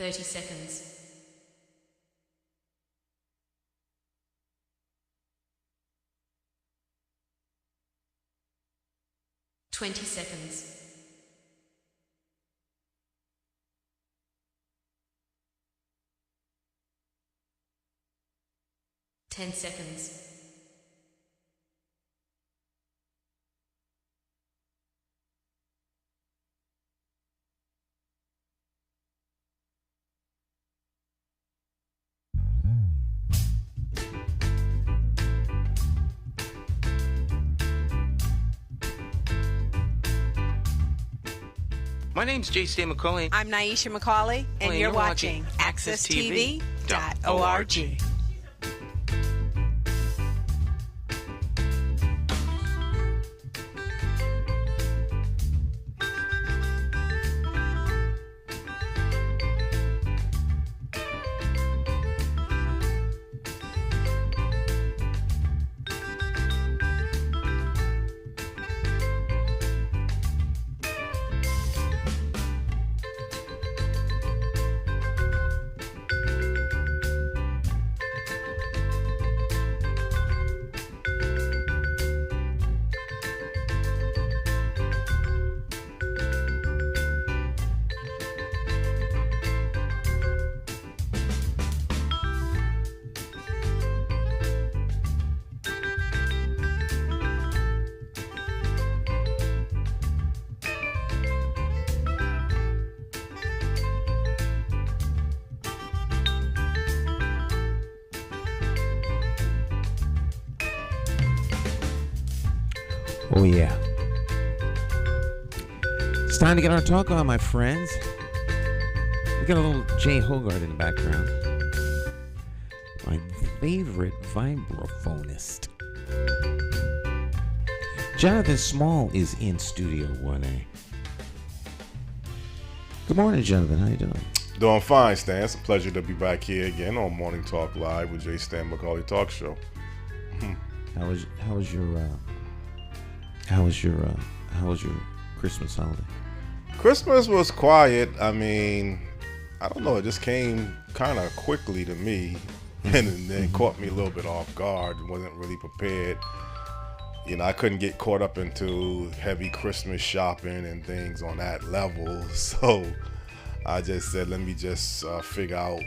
30 seconds. 20 seconds. 10 seconds. My name's McCauley. I'm Nyesha McCauley, and you're watching AccessTV.org. Oh, yeah. It's time to get our talk on, my friends. We got a little Jay Hogarth in the background. My favorite vibraphonist. Jonathan Small is in Studio 1A. Good morning, Jonathan. How you doing? Doing fine, Stan. It's a pleasure to be back here again on Morning Talk Live with J. Stan McCauley Talk Show. How was your Christmas holiday? Christmas was quiet. I mean, I don't know. It just came kind of quickly to me, and then caught me a little bit off guard. Wasn't really prepared. You know, I couldn't get caught up into heavy Christmas shopping and things on that level. So I just said, let me just figure out,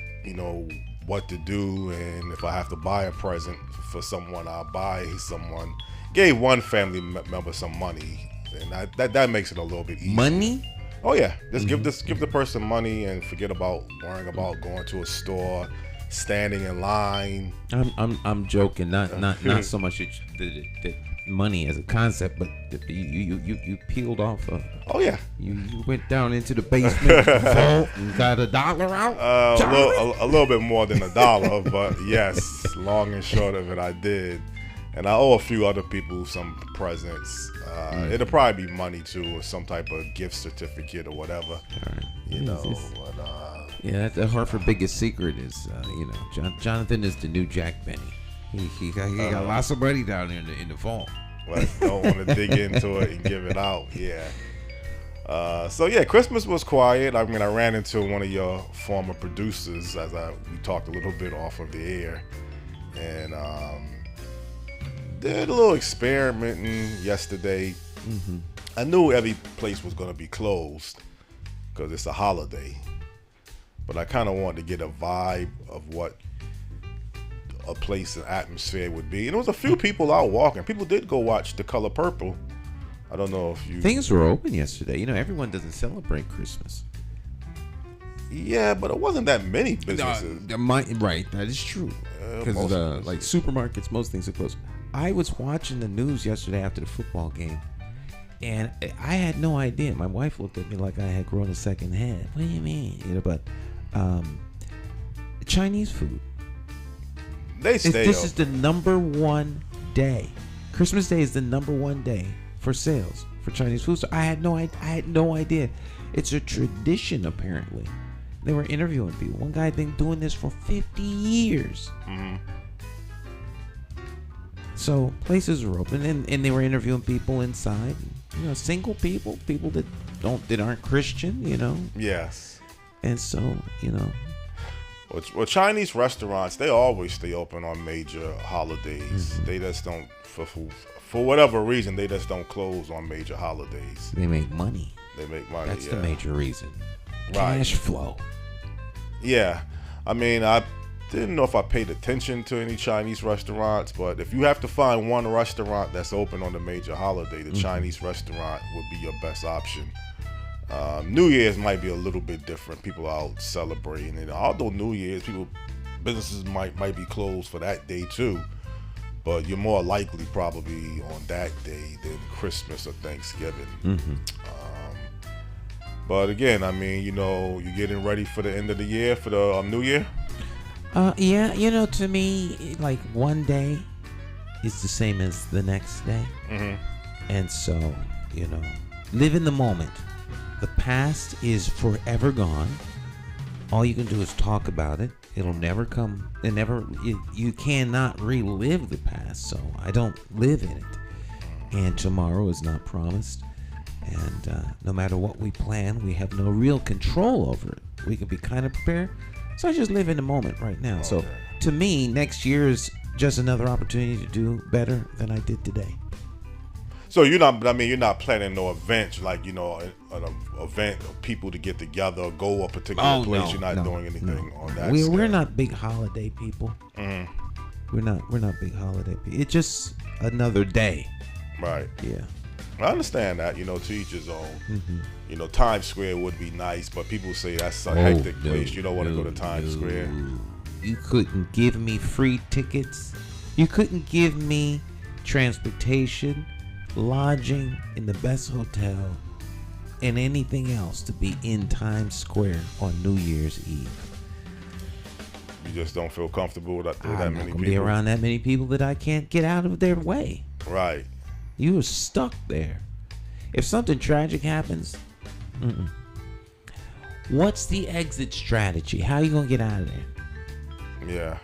what to do, and if I have to buy a present for someone, I'll buy someone. Gave one family member some money, and that makes it a little bit easier. Money? Oh yeah, just give the person money and forget about worrying about going to a store, standing in line. I'm joking, not so much that money as a concept, but you peeled off. Oh yeah, you went down into the basement vault and got $1 out. A little bit more than $1, but yes, long and short of it, I did. And I owe a few other people some presents. It'll probably be money too, or some type of gift certificate or whatever. Right. Yeah, the Hartford biggest secret is, Jonathan is the new Jack Benny. He got lots of money down there in the vault. But don't want to dig into it and give it out. Yeah. So yeah, Christmas was quiet. I mean, I ran into one of your former producers as we talked a little bit off of the air, and did a little experimenting yesterday. Mm-hmm. I knew every place was going to be closed because it's a holiday, but I kind of wanted to get a vibe of what a place and atmosphere would be. And there was a few people out walking. People did go watch The Color Purple. I don't know if you... Things were open yesterday. Everyone doesn't celebrate Christmas. Yeah, but it wasn't that many businesses. Right, that is true. Because like supermarkets, most things are closed. I was watching the news yesterday after the football game, and I had no idea. My wife looked at me like I had grown a second head. What do you mean? But Chinese food. This is the number one day. Christmas Day is the number one day for sales for Chinese food. So I had no idea. It's a tradition apparently. They were interviewing people. One guy had been doing this for 50 years. Mm-hmm. So places were open, and they were interviewing people inside. Single people that aren't Christian. Yes. And so, you know. Well, Chinese restaurants, they always stay open on major holidays. They just don't, for whatever reason, they just don't close on major holidays. They make money. They make money. That's the major reason. Right. Cash flow. Yeah. I mean, I didn't know if I paid attention to any Chinese restaurants, but if you have to find one restaurant that's open on the major holiday, the Chinese restaurant would be your best option. New Year's might be a little bit different. People are out celebrating it. Although New Year's, businesses might be closed for that day too. But you're more likely probably on that day than Christmas or Thanksgiving. But again, I mean, you know, you're getting ready for the end of the year, for the New Year? Yeah, you know, to me, like one day is the same as the next day. And so, you know, live in the moment. The past is forever gone. All you can do is talk about it. It'll never come. You cannot relive the past. So I don't live in it. And tomorrow is not promised. And no matter what we plan, we have no real control over it. We can be kind of prepared. So I just live in the moment right now. So to me, next year is just another opportunity to do better than I did today. So you're not planning no events, like, you know, an event of people to get together, go a particular place. You're not doing anything on that. We're not big holiday people. We're not big holiday people. It's just another day. Right. Yeah. I understand that, you know, to each his own. You know, Times Square would be nice, but people say that's a hectic place. You don't want to go to Times Square. You couldn't give me free tickets. You couldn't give me transportation, lodging in the best hotel, and anything else to be in Times Square on New Year's Eve. You just don't feel comfortable with that many people. I'm not gonna be around that many people that I can't get out of their way. Right. You are stuck there. If something tragic happens, what's the exit strategy? How are you gonna get out of there? Yeah.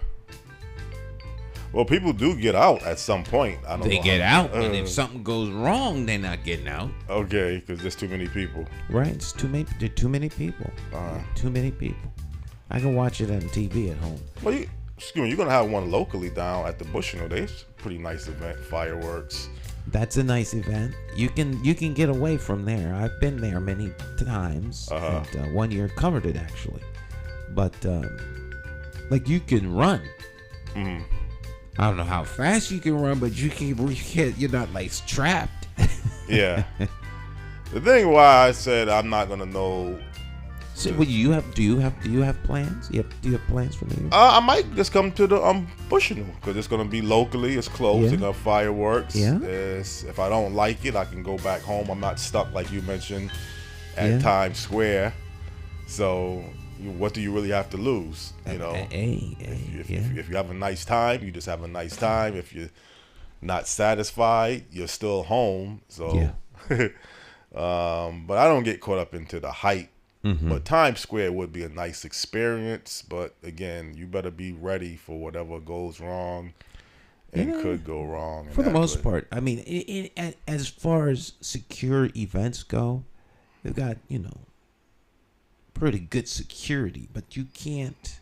Well, people do get out at some point. I don't know. They get out, and if something goes wrong, they're not getting out. Okay, because there's too many people. Right, it's too many. There are too many people. Too many people. I can watch it on TV at home. Well, you're gonna have one locally down at the Bushnell. There's a pretty nice event, fireworks. That's a nice event. You can get away from there. I've been there many times. And, one year covered it actually, but like you can run. I don't know how fast you can run, but you can't. You're not like strapped. Yeah. The thing why I said I'm not gonna know. So, do you have plans? Do you have plans for New Year? I might just come to the Bushnell because it's gonna be locally. It's close. Yeah. They got fireworks. Yeah. If I don't like it, I can go back home. I'm not stuck like you mentioned at Times Square. So what do you really have to lose? You know, if you have a nice time, you just have a nice time. If you're not satisfied, you're still home. So, but I don't get caught up into the hype. But Times Square would be a nice experience. But again, you better be ready for whatever goes wrong and could go wrong. For the most part, I mean, as far as secure events go, they've got, you know, pretty good security, but you can't.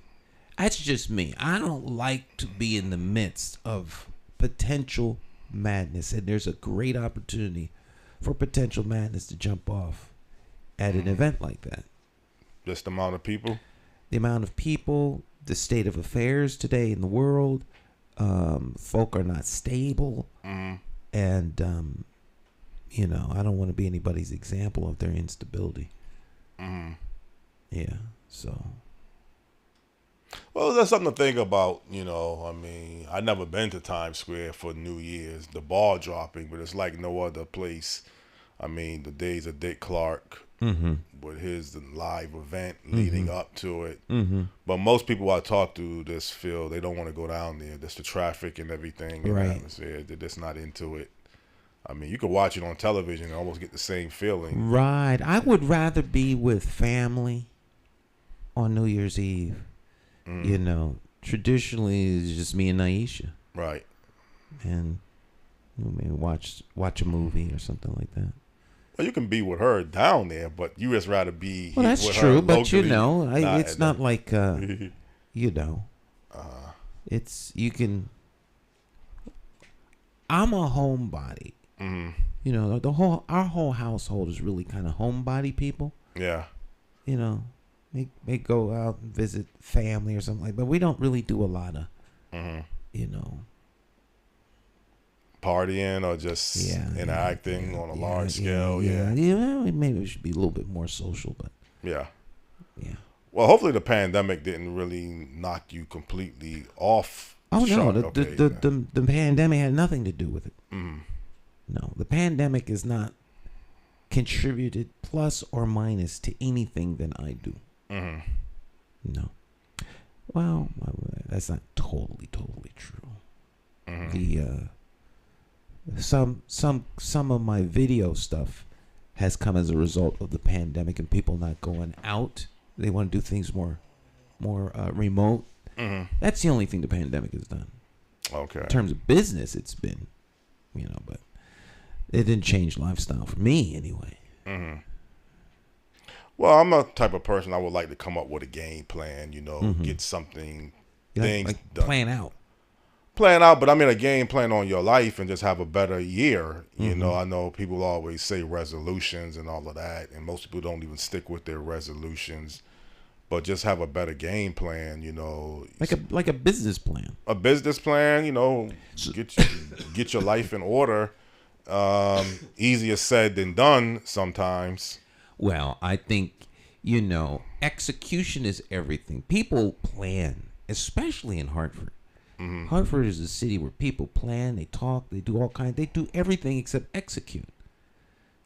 That's just me. I don't like to be in the midst of potential madness, and there's a great opportunity for potential madness to jump off at an event like that. Just the amount of people? The amount of people, the state of affairs today in the world. Folk are not stable. And, you know, I don't want to be anybody's example of their instability. Yeah, so. Well, that's something to think about, you know. I mean, I've never been to Times Square for New Year's, the ball dropping, but it's like no other place. I mean, the days of Dick Clark, with his live event leading up to it. But most people I talk to just feel they don't want to go down there. Just the traffic and everything, and the atmosphere. They're just not into it. I mean, you could watch it on television and almost get the same feeling. Right. I would rather be with family on New Year's Eve. You know, traditionally it's just me and Nyesha. Right. And maybe watch a movie or something like that. Well, you can be with her down there, but you just rather be. Well, that's with true, her but locally. it's not like it's you can. I'm a homebody. Mm-hmm. Our whole household is really kind of homebody people. Yeah. They go out and visit family or something like that, but we don't really do a lot of, partying or just interacting on a large scale. Yeah. Maybe we should be a little bit more social, but yeah. Well, hopefully the pandemic didn't really knock you completely off. Oh no, the pandemic had nothing to do with it. Mm. No, the pandemic is not contributed plus or minus to anything that I do. Mm-hmm. No. Well, that's not totally true. Mm-hmm. Some of my video stuff has come as a result of the pandemic and people not going out. They want to do things more remote. Mm-hmm. That's the only thing the pandemic has done. Okay. In terms of business, it's been, but it didn't change lifestyle for me anyway. Mm-hmm. Well, I'm a type of person I would like to come up with a game plan, get something, things done. Plan out, but I mean a game plan on your life and just have a better year. Mm-hmm. I know people always say resolutions and all of that, and most people don't even stick with their resolutions. But just have a better game plan, like a business plan. A business plan, get your life in order. Easier said than done sometimes. Well, I think, execution is everything. People plan, especially in Hartford. Mm-hmm. Hartford is a city where people plan, they talk, they do they do everything except execute.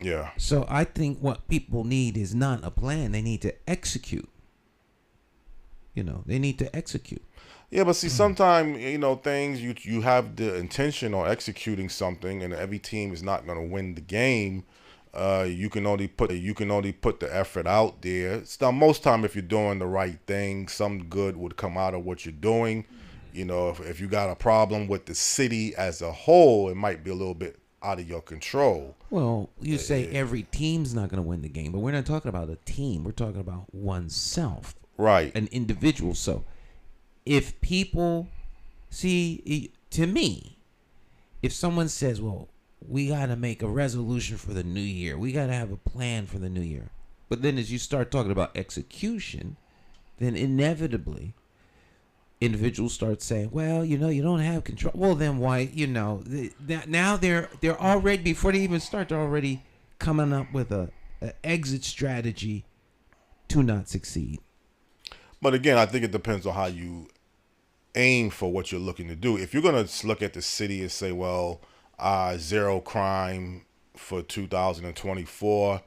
Yeah. So I think what people need is not a plan. They need to execute. They need to execute. Yeah, but see, sometimes, things you have the intention on executing something, and every team is not going to win the game. You can only put the effort out there. So most time, if you're doing the right thing, some good would come out of what you're doing. If you got a problem with the city as a whole, it might be a little bit out of your control. Well, you say every team's not going to win the game, but we're not talking about a team. We're talking about oneself. Right. An individual. So if people see, to me, if someone says, well, we got to make a resolution for the new year, we got to have a plan for the new year, but then as you start talking about execution, then inevitably individuals start saying, well, you don't have control. Well, then why, now they're already, before they even start, they're already coming up with a exit strategy to not succeed. But again, I think it depends on how you aim for what you're looking to do. If you're going to look at the city and say, well, zero crime for 2024,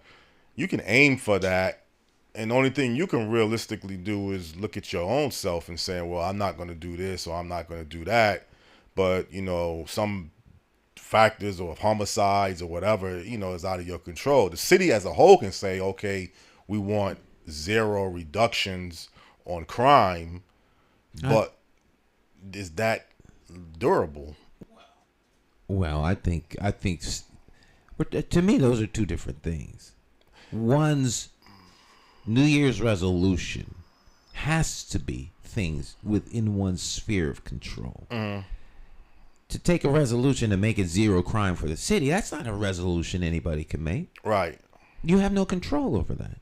you can aim for that. And the only thing you can realistically do is look at your own self and say, well, I'm not going to do this or I'm not going to do that. But, some factors or homicides or whatever, is out of your control. The city as a whole can say, okay, we want zero reductions on crime, but is that durable? Well, I think to me those are two different things. One's New Year's resolution has to be things within one's sphere of control. Mm-hmm. To take a resolution and make it zero crime for the city, that's not a resolution anybody can make. Right. You have no control over that.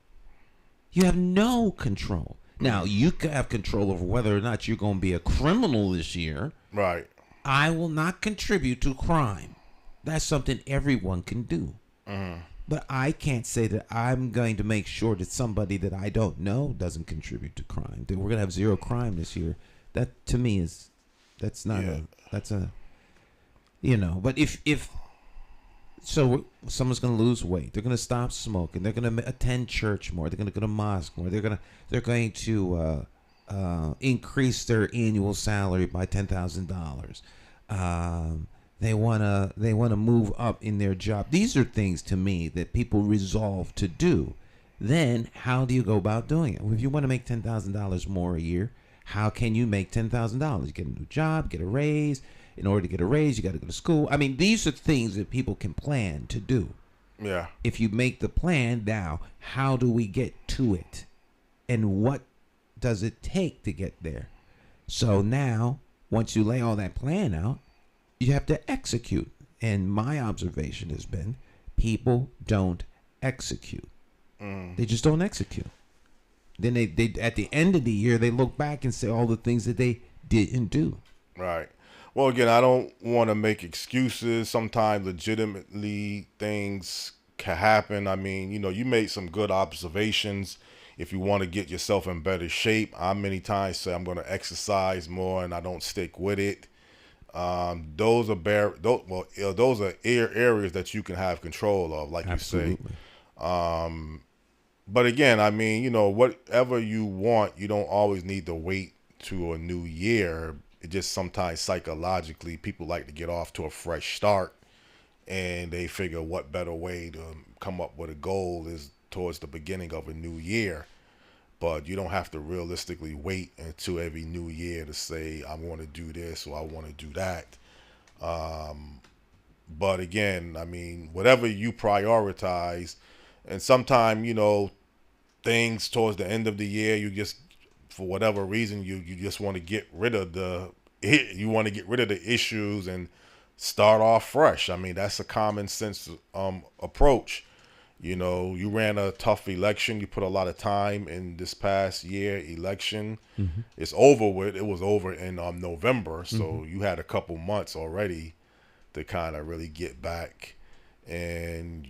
You have no control. Now, you have control over whether or not you're going to be a criminal this year. Right. I will not contribute to crime. That's something everyone can do. Mm-hmm. But I can't say that I'm going to make sure that somebody that I don't know doesn't contribute to crime. That we're going to have zero crime this year. That, to me, but if so someone's going to lose weight. They're going to stop smoking. They're going to attend church more. They're going to go to mosque more. They're going to increase their annual salary by $10,000. They want to move up in their job. These are things to me that people resolve to do. Then how do you go about doing it? Well, if you want to make $10,000 more a year, how can you make $10,000? You get a new job, get a raise. In order to get a raise, you got to go to school. I mean, these are things that people can plan to do. Yeah. If you make the plan, now how do we get to it, and what does it take to get there? So now, once you lay all that plan out, you have to execute. And my observation has been, people don't execute. They just don't execute. Then they at the end of the year, they look back and say all the things that they didn't do. Right. Well, again, I don't want to make excuses. Sometimes legitimately things can happen. I mean, you made some good observations. If you want to get yourself in better shape, I many times say I'm going to exercise more, and I don't stick with it. Those are areas that you can have control of, like Absolutely. you say. But again, I mean, whatever you want, you don't always need to wait to a new year. It just sometimes psychologically people like to get off to a fresh start, and they figure what better way to come up with a goal is towards the beginning of a new year. But you don't have to realistically wait until every new year to say, I want to do this or I want to do that. But again, I mean, whatever you prioritize, and sometimes, things towards the end of the year, you just, for whatever reason, you just want to get rid of the issues and start off fresh. I mean, that's a common sense approach. You ran a tough election. You put a lot of time in this past year election. Mm-hmm. It's over with. It was over in November. So you had a couple months already to kind of really get back. And,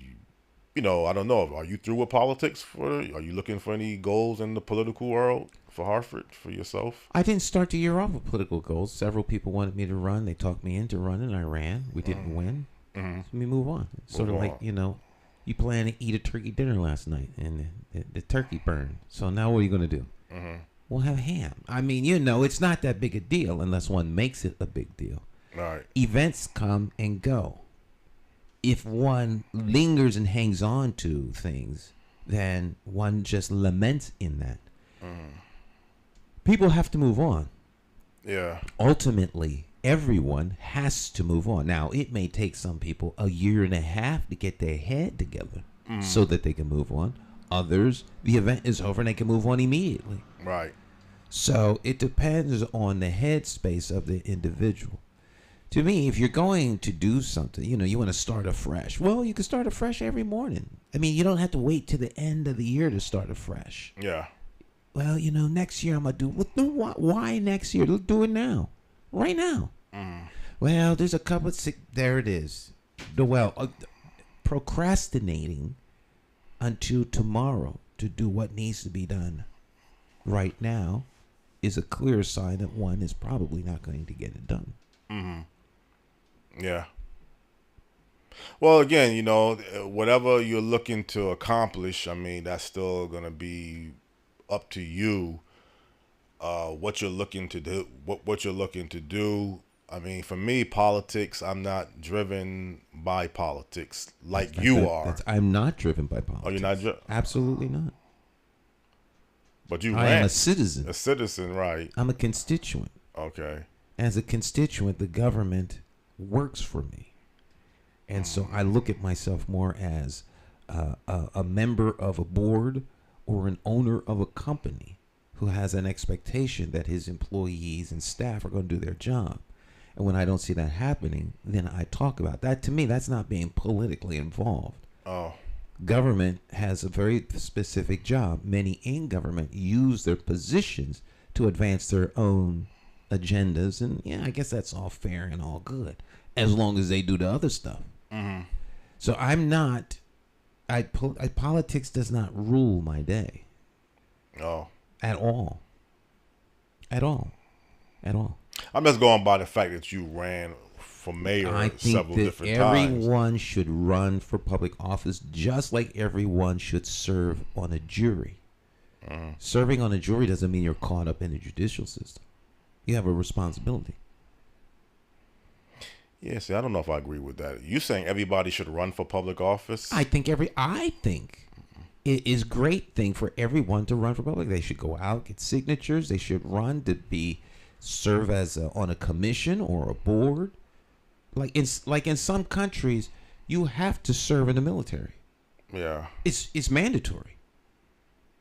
I don't know. Are you through with politics? Are you looking for any goals in the political world for Hartford, for yourself? I didn't start the year off with political goals. Several people wanted me to run. They talked me into running. I ran. We didn't win. Mm-hmm. Let me move on. It's sort of like, you plan to eat a turkey dinner last night and the turkey burned. So now what are you going to do? Mm-hmm. We'll have ham. I mean, it's not that big a deal unless one makes it a big deal. All right. Events come and go. If one lingers and hangs on to things, then one just laments in that. Mm. People have to move on. Yeah. Ultimately, everyone has to move on. Now, it may take some people a year and a half to get their head together so that they can move on. Others, the event is over and they can move on immediately. Right. So it depends on the headspace of the individual. To me, if you're going to do something, you want to start afresh. Well, you can start afresh every morning. I mean, you don't have to wait to the end of the year to start afresh. Yeah. Well, next year I'm going to do. Why next year? Let's do it now. Right now. Well, there's a couple of there it is. Procrastinating until tomorrow to do what needs to be done right now is a clear sign that one is probably not going to get it done. Mm-hmm. Yeah. Well, again, whatever you're looking to accomplish, I mean, that's still going to be up to you. What you're looking to do, what you're looking to do. I mean, for me, politics, I'm not driven by politics like you are. I'm not driven by politics. Oh, you're not? Absolutely not. But I am a citizen. A citizen, right. I'm a constituent. Okay. As a constituent, the government works for me. And so I look at myself more as a member of a board or an owner of a company who has an expectation that his employees and staff are going to do their job. And when I don't see that happening, then I talk about that. To me, that's not being politically involved. Oh. Government has a very specific job. Many in government use their positions to advance their own agendas. And I guess that's all fair and all good, as long as they do the other stuff. Mm-hmm. So I'm not, politics does not rule my day. Oh. At all. At all. At all. I'm just going by the fact that you ran for mayor several different times. I think everyone should run for public office just like everyone should serve on a jury. Mm-hmm. Serving on a jury doesn't mean you're caught up in the judicial system. You have a responsibility. Yeah, see, I don't know if I agree with that. You saying everybody should run for public office? I think it is a great thing for everyone to run for public. They should go out, get signatures. They should run to serve as on a commission or a board. Like in some countries, you have to serve in the military. Yeah. It's mandatory,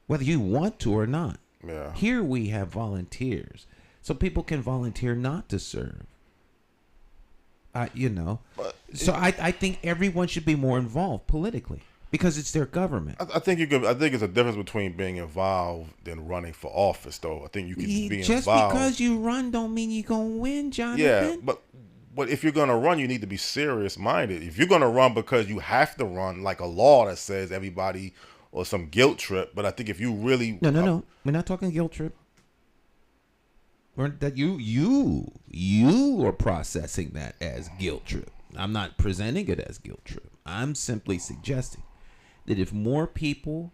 whether you want to or not. Yeah. Here we have volunteers, so people can volunteer not to serve. So I think everyone should be more involved politically because it's their government. I think it's a difference between being involved and running for office, though. I think you can be involved. Just because you run don't mean you're gonna win, Jonathan. Yeah, but if you're gonna run, you need to be serious minded. If you're gonna run because you have to run, like a law that says everybody or some guilt trip. But I think if you really no, we're not talking guilt trip. That you are processing that as guilt trip. I'm not presenting it as guilt trip. I'm simply suggesting that if more people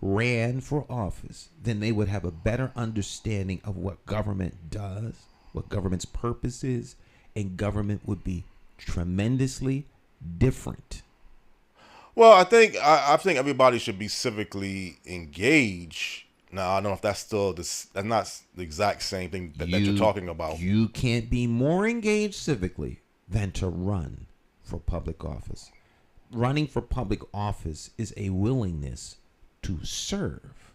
ran for office, then they would have a better understanding of what government does, what government's purpose is, and government would be tremendously different. Well, I think everybody should be civically engaged. Now, I don't know if that's still that's not the exact same thing that you're talking about. You can't be more engaged civically than to run for public office. Running for public office is a willingness to serve.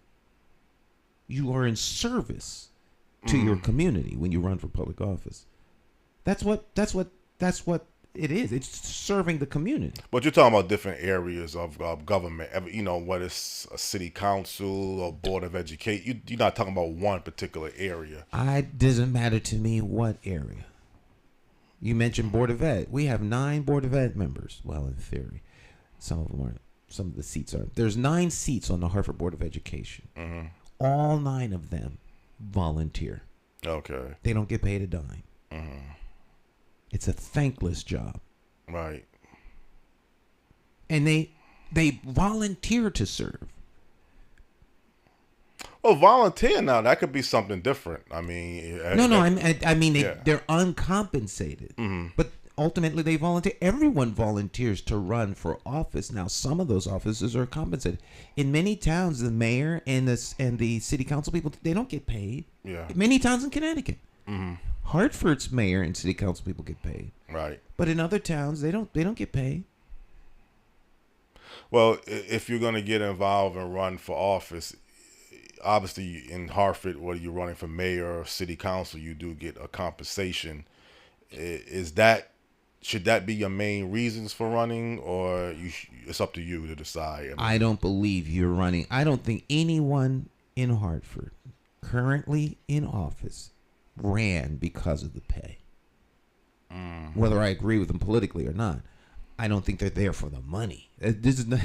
You are in service to your community when you run for public office. That's what it is. It's serving the community. But you're talking about different areas of government. Whether it's a city council or board of education. You're not talking about one particular area. It doesn't matter to me what area. You mentioned Board of Ed. We have 9 Board of Ed members. Well, in theory, some of the seats are. There's 9 seats on the Hartford Board of Education. Mm-hmm. All 9 of them volunteer. Okay. They don't get paid a dime. Mm-hmm. It's a thankless job. Right. And they volunteer to serve. Well, volunteer now, that could be something different. I mean... They're uncompensated. Mm-hmm. But ultimately, they volunteer. Everyone volunteers to run for office. Now, some of those offices are compensated. In many towns, the mayor and the city council people, they don't get paid. Yeah. Many towns in Connecticut. Mm-hmm. Hartford's mayor and city council people get paid. Right. But in other towns, they don't get paid. Well, if you're going to get involved and run for office, obviously in Hartford, whether you're running for mayor or city council, you do get a compensation. Should that be your main reasons for running, or it's up to you to decide? I don't believe you're running. I don't think anyone in Hartford currently in office ran because of the pay. Mm. Whether I agree with them politically or not, I don't think they're there for the money. This is not.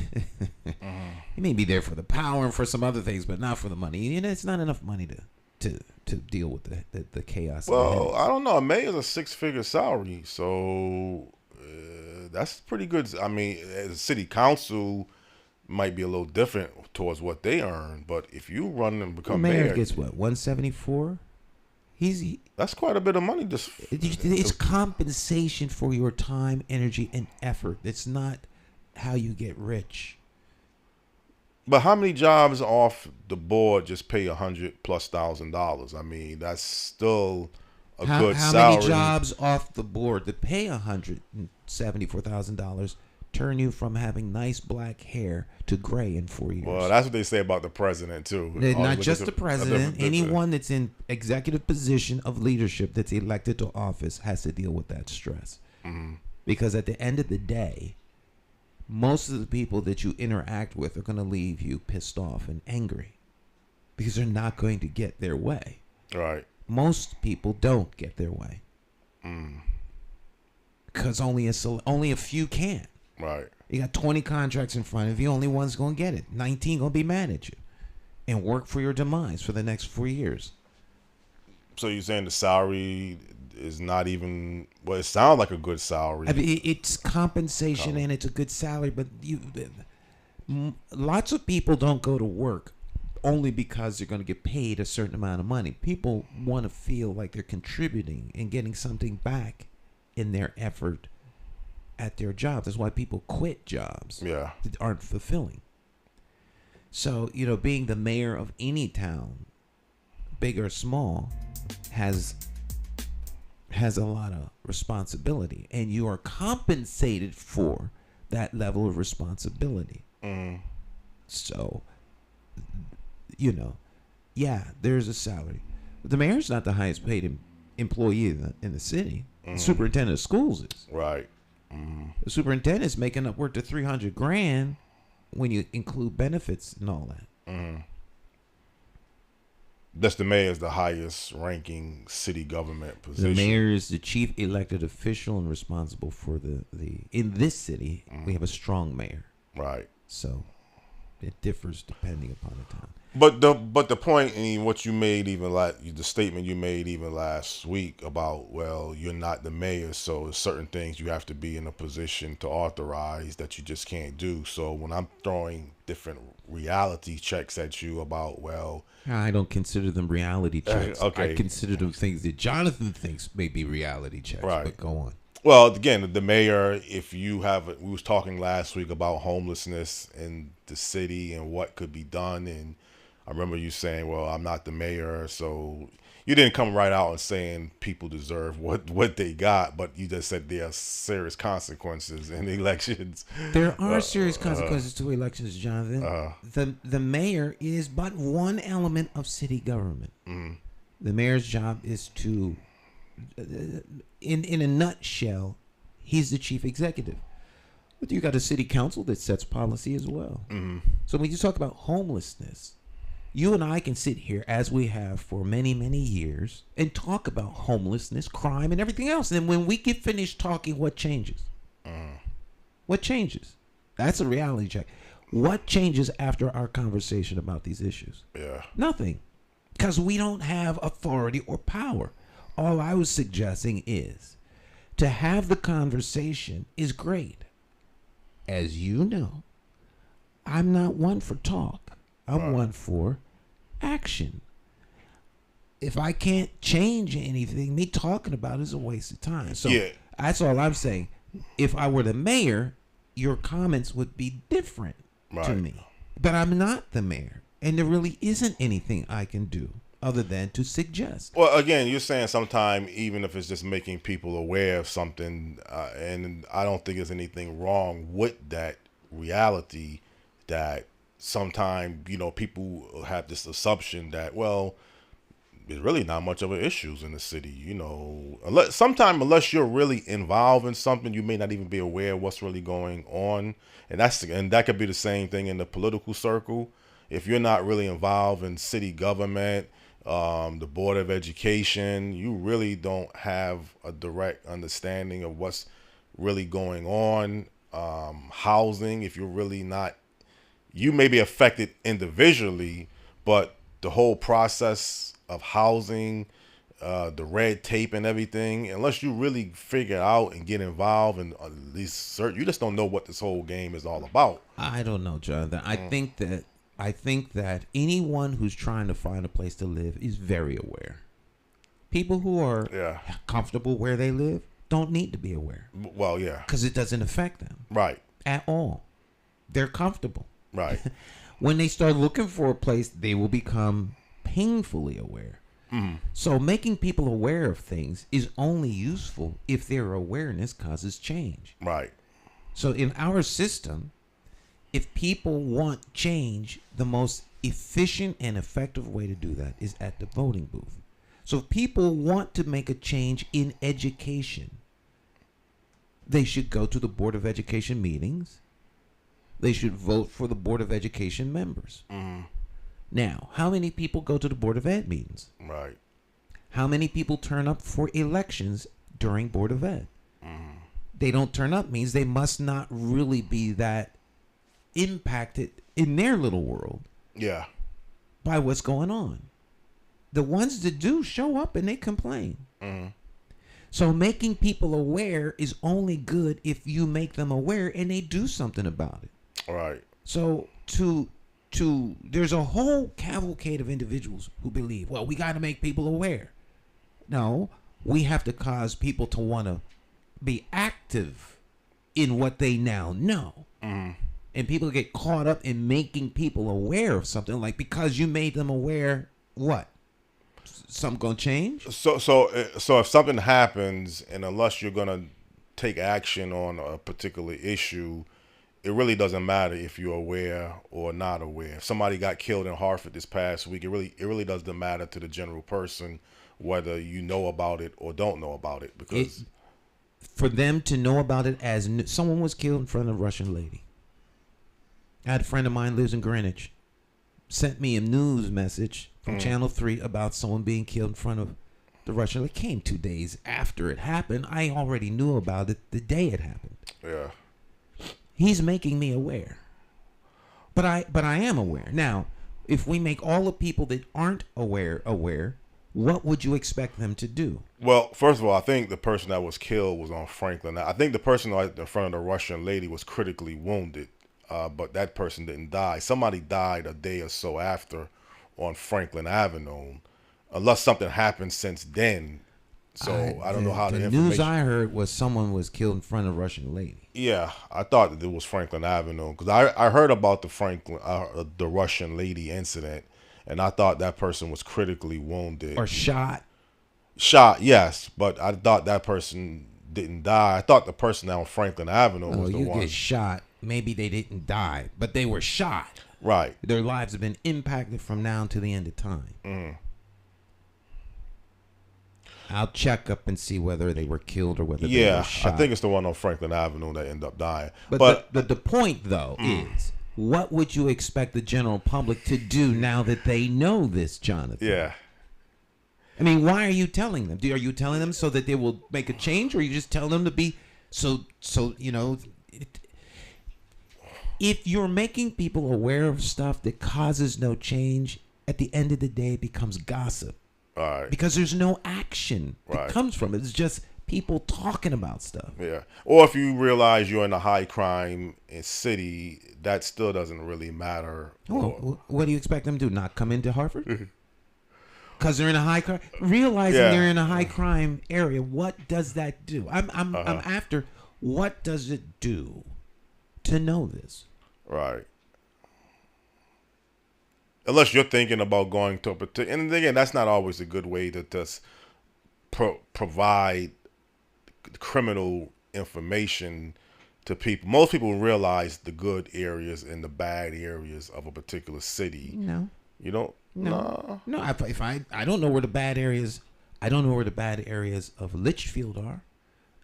You may be there for the power and for some other things, but not for the money. It's not enough money to deal with the chaos. Well, I don't know. A mayor's a 6-figure salary, so that's pretty good. I mean, as a city council, might be a little different towards what they earn, but if you run and become mayor, gets what, 174? That's quite a bit of money. It's compensation for your time, energy, and effort. It's not how you get rich. But how many jobs off the board just pay $100,000+? I mean, that's still a good salary. How many jobs off the board that pay $174,000 turn you from having nice black hair to gray in 4 years? Well, that's what they say about the president too. Not just the president. Anyone that's in executive position of leadership that's elected to office has to deal with that stress. Mm-hmm. Because at the end of the day, most of the people that you interact with are going to leave you pissed off and angry because they're not going to get their way. Right. Most people don't get their way. Because only a few can. Right. You got 20 contracts in front of you. Only one's going to get it. 19 going to be mad at you and work for your demise for the next 4 years. So you're saying the salary is not even, well, it sounds like a good salary. I mean, it's compensation and it's a good salary, but lots of people don't go to work only because they're going to get paid a certain amount of money. People want to feel like they're contributing and getting something back in their effort at their job. That's why people quit jobs that aren't fulfilling. So, being the mayor of any town, big or small, has has a lot of responsibility, and you are compensated for that level of responsibility. So, there's a salary. But the mayor's not the highest paid employee in the city. The superintendent of schools is. Right. The superintendent's making upward to $300,000 when you include benefits and all that. That's the mayor is the highest ranking city government position. The mayor is the chief elected official and responsible for the in this city, we have a strong mayor. Right. So it differs depending upon the town. But the point in what you made, the statement you made even last week about, well, you're not the mayor, so there's certain things you have to be in a position to authorize that you just can't do. So when I'm throwing different reality checks at you about, well, I don't consider them reality checks. Okay. I consider them things that Jonathan thinks may be reality checks. Right. But go on. Well, again, the mayor, we was talking last week about homelessness in the city and what could be done, and I remember you saying, well, I'm not the mayor, so you didn't come right out and saying people deserve what they got, but you just said there are serious consequences in elections. There are serious consequences to elections, Jonathan. The mayor is but one element of city government. The mayor's job is to, in a nutshell, he's the chief executive. But you got a city council that sets policy as well. So when you talk about homelessness, you and I can sit here, as we have for many, many years, and talk about homelessness, crime, and everything else. And when we get finished talking, what changes? What changes? That's a reality check. What changes after our conversation about these issues? Yeah. Nothing. Because we don't have authority or power. All I was suggesting is to have the conversation is great. As you know, I'm not one for talk. I'm one for action. If I can't change anything, me talking about it is a waste of time. So that's all I'm saying. If I were the mayor, your comments would be different to me. But I'm not the mayor, and there really isn't anything I can do other than to suggest. Well, again, you're saying sometime, even if it's just making people aware of something, and I don't think there's anything wrong with that reality that sometimes, people have this assumption that, well, there's really not much of an issues in the city, unless you're really involved in something, you may not even be aware of what's really going on. And that could be the same thing in the political circle. If you're not really involved in city government, the Board of Education, you really don't have a direct understanding of what's really going on. Housing, if you're really not, you may be affected individually, but the whole process of housing, the red tape and everything, unless you really figure out and get involved and at least you just don't know what this whole game is all about. I don't know, Jonathan. I think that anyone who's trying to find a place to live is very aware. People who are comfortable where they live don't need to be aware. Well, yeah. Because it doesn't affect them. Right. At all. They're comfortable. Right. When they start looking for a place, they will become painfully aware. So making people aware of things is only useful if their awareness causes change. Right. So in our system, if people want change, the most efficient and effective way to do that is at the voting booth. So if people want to make a change in education, they should go to the Board of Education meetings. They should vote for the Board of Education members. Now, how many people go to the Board of Ed meetings? Right. How many people turn up for elections during Board of Ed? They don't turn up means they must not really be that impacted in their little world by what's going on. The ones that do show up and they complain. So making people aware is only good if you make them aware and they do something about it. Right. So there's a whole cavalcade of individuals who believe, well, we got to make people aware. No, we have to cause people to want to be active in what they now know. And people get caught up in making people aware of something, like because you made them aware, what? something gonna change? So if something happens, and unless you're gonna take action on a particular issue, it really doesn't matter if you're aware or not aware. If somebody got killed in Hartford this past week, it really doesn't matter to the general person whether you know about it or don't know about it, because for them to know about it as someone was killed in front of a Russian lady. I had a friend of mine lives in Greenwich, sent me a news message from Channel 3 about someone being killed in front of the Russian. It came 2 days after it happened. I already knew about it the day it happened. Yeah. He's making me aware. But I am aware. Now, if we make all the people that aren't aware, what would you expect them to do? Well, first of all, I think the person that was killed was on Franklin. I think the person right in front of the Russian lady was critically wounded, but that person didn't die. Somebody died a day or so after on Franklin Avenue, unless something happened since then. So I don't know how the information. News I heard was someone was killed in front of a Russian lady. Yeah, I thought that it was Franklin Avenue, because I heard about the Russian lady incident, and I thought that person was critically wounded or shot. Shot, yes, but I thought that person didn't die. I thought the person on Franklin Avenue was the one. You get shot. Maybe they didn't die, but they were shot. Right. Their lives have been impacted from now to the end of time. Mm. I'll check up and see whether they were killed or whether they were shot. I think it's the one on Franklin Avenue that ended up dying. But the point, though, is what would you expect the general public to do now that they know this, Jonathan? Yeah. I mean, why are you telling them? Are you telling them so that they will make a change, or you just tell them to be so you know? If you're making people aware of stuff that causes no change, at the end of the day, it becomes gossip. Right. Because there's no action that Right. comes from it. It's just people talking about stuff. Yeah. Or if you realize you're in a high crime city, that still doesn't really matter. Well, what do you expect them to do? Not come into Hartford? Because they're in a high crime. Realizing they're in a high crime area, what does that do? I'm after what does it do to know this? Right. Unless you're thinking about going to a particular, and again, that's not always a good way to just provide criminal information to people. Most people realize the good areas and the bad areas of a particular city. No. You don't? No. If I don't know where the bad areas, I don't know where the bad areas of Litchfield are.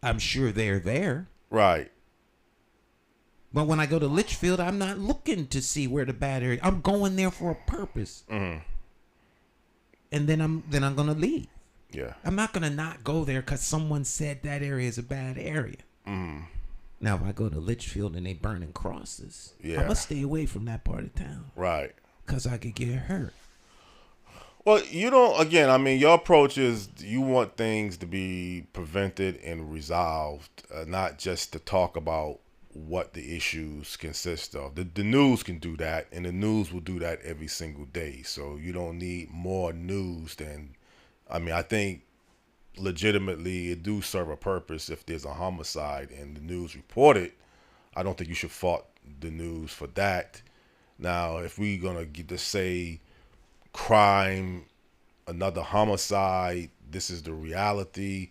I'm sure they're there. Right. But when I go to Litchfield, I'm not looking to see where the bad area. I'm going there for a purpose. Mm-hmm. And then I'm gonna leave. Yeah. I'm not gonna not go there because someone said that area is a bad area. Mm. Now, if I go to Litchfield and they burning crosses, Yeah. I must stay away from that part of town. Right. Because I could get hurt. Well, you don't, again, I mean, your approach is you want things to be prevented and resolved, not just to talk about what the issues consist of. The news can do that, and the news will do that every single day. So you don't need more news than, I mean, I think legitimately it do serve a purpose. If there's a homicide and the news report it, I don't think you should fault the news for that. Now, if we're going to get to say crime, another homicide, this is the reality,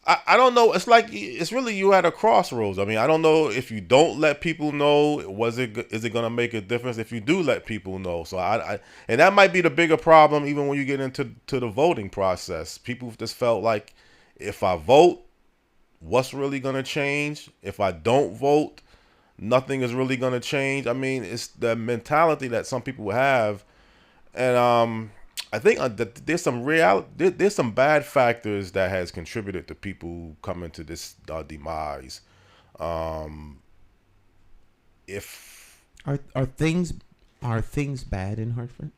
I don't know. It's like, it's really you at a crossroads. I mean, I don't know if you don't let people know, is it going to make a difference if you do let people know? So and that might be the bigger problem even when you get into the voting process. People just felt like, if I vote, what's really going to change? If I don't vote, nothing is really going to change. I mean, it's the mentality that some people have. And I think there's some bad factors that has contributed to people coming to this demise. If are things bad in Hartford?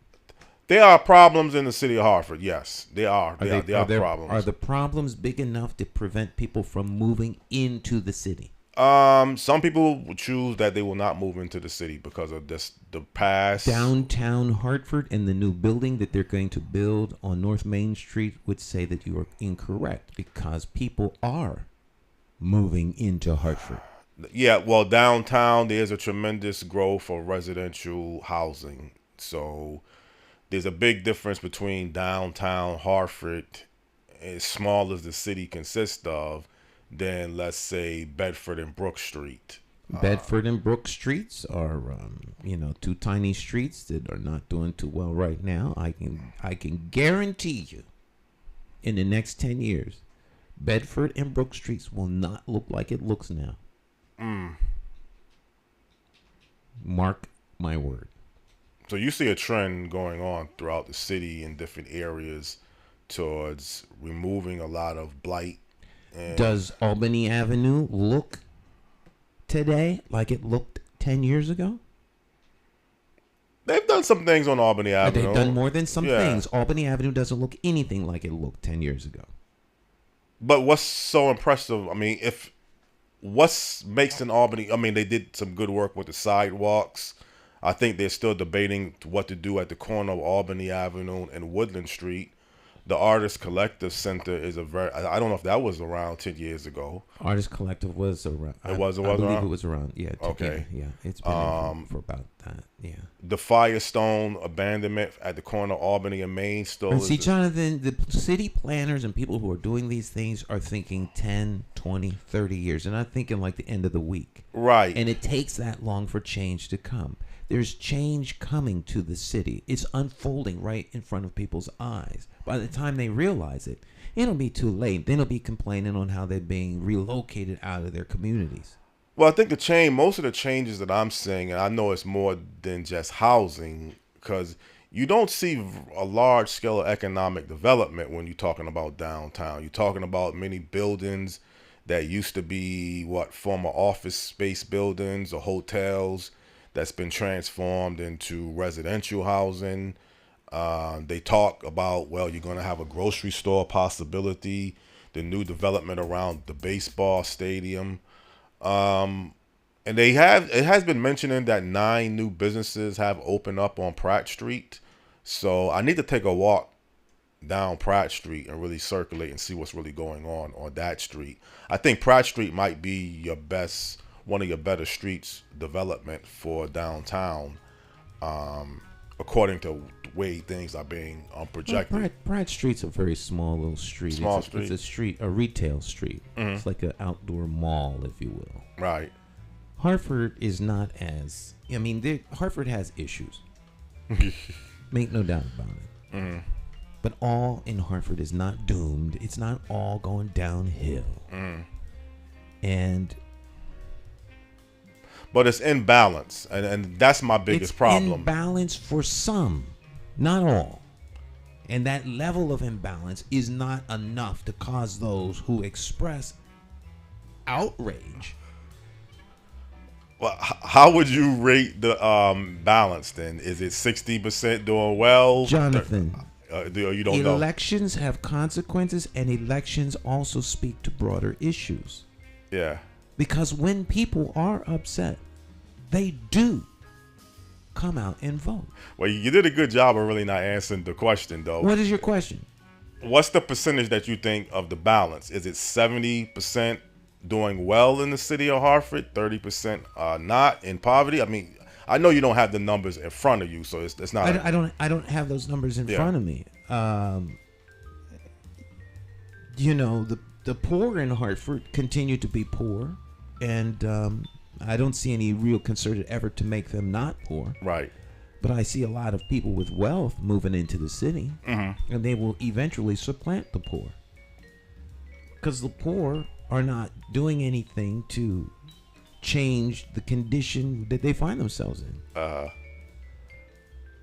There are problems in the city of Hartford. Yes, there are. There are problems. Are the problems big enough to prevent people from moving into the city? Some people will choose that they will not move into the city because of the past. Downtown Hartford and the new building that they're going to build on North Main Street would say that you are incorrect, because people are moving into Hartford. Yeah, well, downtown there's a tremendous growth of residential housing. So there's a big difference between downtown Hartford, as small as the city consists of, than, let's say, Bedford and Brook Street. Bedford and Brook streets are, two tiny streets that are not doing too well right now. I can guarantee you, in the next 10 years, Bedford and Brook streets will not look like it looks now. Mark my word. So you see a trend going on throughout the city in different areas towards removing a lot of blight. Does Albany Avenue look today like it looked 10 years ago? They've done some things on Albany Avenue. They've done more than some things. Albany Avenue doesn't look anything like it looked 10 years ago. But what's so impressive, what makes an Albany, they did some good work with the sidewalks. I think they're still debating what to do at the corner of Albany Avenue and Woodland Street. The Artist Collective Center is I don't know if that was around 10 years ago. Artist Collective was around. I believe around? It was around, yeah. Okay. Yeah, it's been for about that, yeah. The Firestone abandonment at the corner of Albany and Main still and is. See, Jonathan, the city planners and people who are doing these things are thinking 10, 20, 30 years. They're not thinking like the end of the week. Right. And it takes that long for change to come. There's change coming to the city. It's unfolding right in front of people's eyes. By the time they realize it, it'll be too late. Then they'll be complaining on how they're being relocated out of their communities. Well, I think most of the changes that I'm seeing, and I know it's more than just housing, because you don't see a large scale of economic development when you're talking about downtown. You're talking about many buildings that used to be former office space buildings or hotels that's been transformed into residential housing. They talk about, you're going to have a grocery store possibility, the new development around the baseball stadium. And it has been mentioning that 9 new businesses have opened up on Pratt Street. So I need to take a walk down Pratt Street and really circulate and see what's really going on that street. I think Pratt Street might be one of your better streets development for downtown, according to the way things are being projected. Well, Pratt Street's a very small little street. It's a retail street. Mm-hmm. It's like an outdoor mall, if you will. Right. Hartford is not as... Hartford has issues. Make no doubt about it. Mm-hmm. But all in Hartford is not doomed. It's not all going downhill. Mm. But it's in balance, and that's my biggest problem. It's in balance for some, not all. And that level of imbalance is not enough to cause those who express outrage. Well, how would you rate the balance then? Is it 60% doing well? Jonathan, you don't know. Elections have consequences, and elections also speak to broader issues. Yeah. Because when people are upset, they do come out and vote. Well, you did a good job of really not answering the question, though. What is your question? What's the percentage that you think of the balance? Is it 70% doing well in the city of Hartford, 30% not in poverty? I know you don't have the numbers in front of you, so it's not. I don't have those numbers in front of me. The poor in Hartford continue to be poor, and I don't see any real concerted effort to make them not poor. Right. But I see a lot of people with wealth moving into the city, mm-hmm. and they will eventually supplant the poor. Because the poor are not doing anything to change the condition that they find themselves in.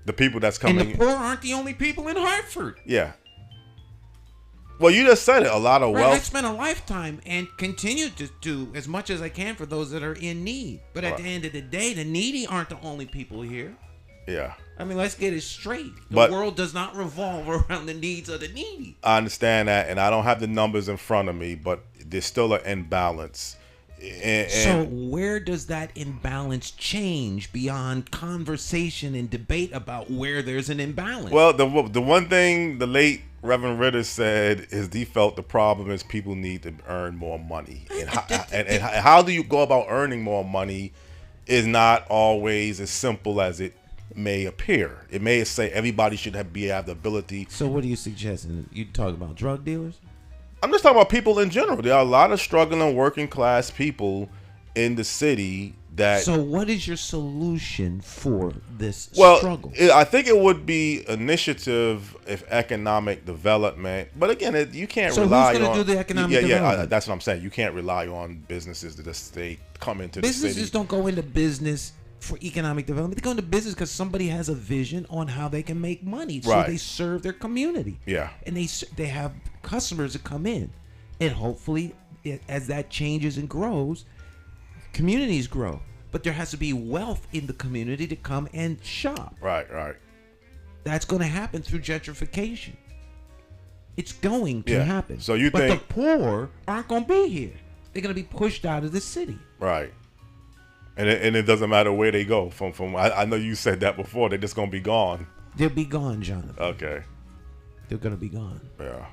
The people that's coming... And the poor aren't the only people in Hartford. Yeah. Well, you just said it. A lot of wealth. I spent a lifetime and continue to do as much as I can for those that are in need. But at the end of the day, the needy aren't the only people here. Yeah. Let's get it straight. The world does not revolve around the needs of the needy. I understand that, and I don't have the numbers in front of me, but there's still an imbalance. So where does that imbalance change beyond conversation and debate about where there's an imbalance? Well, the one thing the late Reverend Ritter said is he felt the problem is people need to earn more money. And how do you go about earning more money is not always as simple as it may appear. It may say everybody should have the ability. So what are you suggesting? You talk about drug dealers? I'm just talking about people in general. There are a lot of struggling working class people in the city that. So what is your solution for this struggle? I think it would be initiative if economic development. But again, you can't rely on. So who's going to do the economic development? That's what I'm saying. You can't rely on businesses that just come into the city. Businesses don't go into business for economic development. They go into business because somebody has a vision on how they can make money. So they serve their community. Yeah. And they have customers that come in. And hopefully, as that changes and grows, communities grow. But there has to be wealth in the community to come and shop. Right. That's going to happen through gentrification. It's going to happen. So you think... But the poor aren't going to be here. They're going to be pushed out of the city. Right. And it doesn't matter where they go. I know you said that before. They're just gonna be gone. They'll be gone, Jonathan. Okay. They're gonna be gone. Yeah.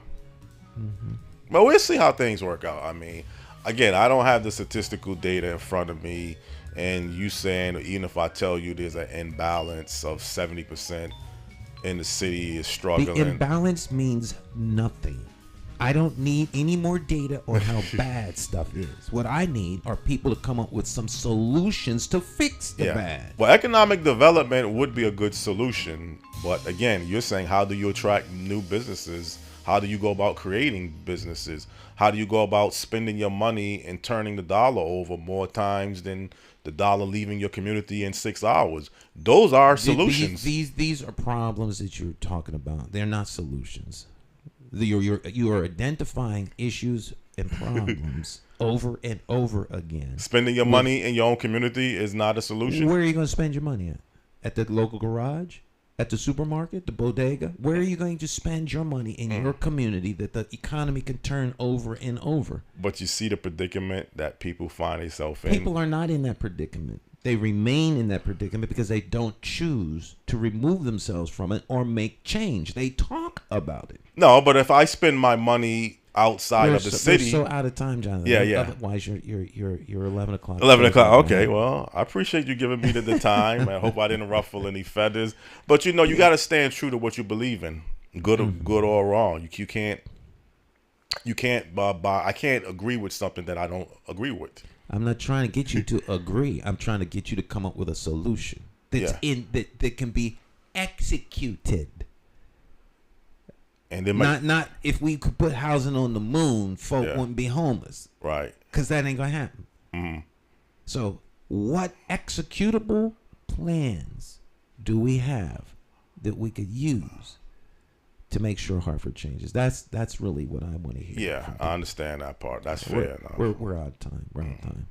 But we'll see how things work out. I mean, again, I don't have the statistical data in front of me, and you saying even if I tell you there's an imbalance of 70% in the city is struggling. The imbalance means nothing. I don't need any more data on how bad stuff is. What I need are people to come up with some solutions to fix the bad. Well, economic development would be a good solution. But again, you're saying, how do you attract new businesses? How do you go about creating businesses? How do you go about spending your money and turning the dollar over more times than the dollar leaving your community in 6 hours? Those are solutions. These are problems that you're talking about. They're not solutions. You are identifying issues and problems over and over again. Spending your money in your own community is not a solution. Where are you going to spend your money at? At the local garage? At the supermarket? The bodega? Where are you going to spend your money in your community that the economy can turn over and over? But you see the predicament that people find themselves in. People are not in that predicament. They remain in that predicament because they don't choose to remove themselves from it or make change. They talk about it. No, but if I spend my money outside of the city, you're so out of time, Jonathan. Yeah. Otherwise, you're 11 o'clock. 11 o'clock. Okay, well, I appreciate you giving me the time. I hope I didn't ruffle any feathers. But you got to stand true to what you believe in, good or wrong. You can't. I can't agree with something that I don't agree with. I'm not trying to get you to agree. I'm trying to get you to come up with a solution that can be executed. And then not if we could put housing on the moon, folk wouldn't be homeless. Right. Because that ain't gonna happen. Mm-hmm. So, what executable plans do we have that we could use to make sure Hartford changes? That's really what I want to hear. Yeah, I understand that part. That's fair enough. We're out of time. We're out of time.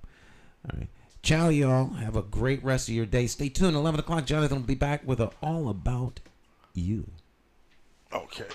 All right. Ciao, y'all. Have a great rest of your day. Stay tuned. 11 o'clock, Jonathan will be back with All About You. Okay.